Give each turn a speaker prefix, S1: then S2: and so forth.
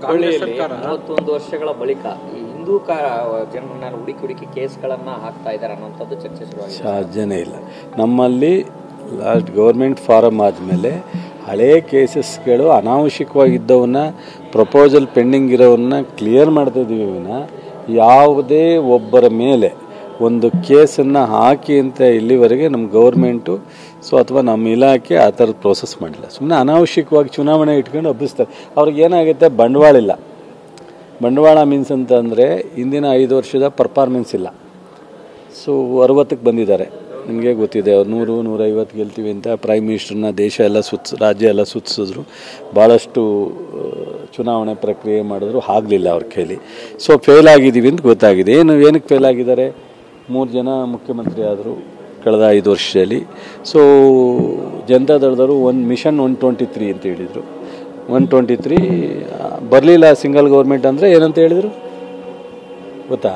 S1: 31 ವರ್ಷಗಳ ಬಳಿಕ ಈ ಹಿಂದೂ ಜನರನ್ನ ಹುಡುಕಿ ಕೇಸ್ಗಳನ್ನ ಹಾಕ್ತಾ ಇದ್ದಾರೆ ಅನ್ನೋಂಥದ್ದು ಚರ್ಚೆ ಶುರುವಾಗಿದೆ.
S2: ಸಾಧ್ಯನೇ ಇಲ್ಲ. ನಮ್ಮಲ್ಲಿ ಲಾಸ್ಟ್ ಗೌರ್ಮೆಂಟ್ ಫಾರಮ್ ಆದಮೇಲೆ ಹಳೇ ಕೇಸಸ್ಗಳು ಅನಾವಶ್ಯಕವಾಗಿದ್ದವನ್ನ ಪ್ರಪೋಸಲ್ ಪೆಂಡಿಂಗ್ ಇರೋವನ್ನ ಕ್ಲಿಯರ್ ಮಾಡ್ತಾ ಇದ್ದೀವಿ ವಿನ ಯಾವುದೇ ಒಬ್ಬರ ಮೇಲೆ ಒಂದು ಕೇಸನ್ನು ಹಾಕಿ ಅಂತ ಇಲ್ಲಿವರೆಗೆ ನಮ್ಮ ಗೌರ್ಮೆಂಟು ಅಥವಾ ನಮ್ಮ ಇಲಾಖೆ ಆ ಥರದ ಪ್ರೋಸೆಸ್ ಮಾಡಿಲ್ಲ. ಸುಮ್ಮನೆ ಅನಾವಶ್ಯಕವಾಗಿ ಚುನಾವಣೆ ಇಟ್ಕೊಂಡು ಹಬ್ಬಿಸ್ತಾರೆ. ಅವ್ರಿಗೆ ಏನಾಗುತ್ತೆ, ಬಂಡವಾಳ ಇಲ್ಲ. ಬಂಡವಾಳ ಮೀನ್ಸ್ ಅಂತಂದರೆ ಇಂದಿನ 5 ವರ್ಷದ ಪರ್ಫಾರ್ಮೆನ್ಸ್ ಇಲ್ಲ. ಸೊ 60ಕ್ಕೆ ಬಂದಿದ್ದಾರೆ, ನಿಮಗೆ ಗೊತ್ತಿದೆ. ಅವ್ರು 100-150 ಗೆಲ್ತೀವಿ ಅಂತ ಪ್ರೈಮ್ ಮಿನಿಸ್ಟ್ರನ್ನ ದೇಶ ಎಲ್ಲ ರಾಜ್ಯ ಎಲ್ಲ ಸುತ್ತಿಸಿದ್ರು. ಭಾಳಷ್ಟು ಚುನಾವಣೆ ಪ್ರಕ್ರಿಯೆ ಮಾಡಿದ್ರು, ಆಗಲಿಲ್ಲ ಅವ್ರ ಕೈಲಿ. ಸೊ ಫೇಲ್ ಆಗಿದ್ದೀವಿ ಅಂತ ಗೊತ್ತಾಗಿದೆ. ಏನಕ್ಕೆ ಫೇಲ್ ಆಗಿದ್ದಾರೆ? 3 ಜನ ಮುಖ್ಯಮಂತ್ರಿ ಆದರು ಕಳೆದ 5 ವರ್ಷದಲ್ಲಿ. ಸೊ ಜನತಾದಳದವರು ಒಂದು ಮಿಷನ್ 123 ಅಂತ ಹೇಳಿದರು. 123 ಬರಲಿಲ್ಲ. ಸಿಂಗಲ್ ಗೌರ್ಮೆಂಟ್ ಅಂದರೆ ಏನಂತ ಹೇಳಿದರು ಗೊತ್ತಾ?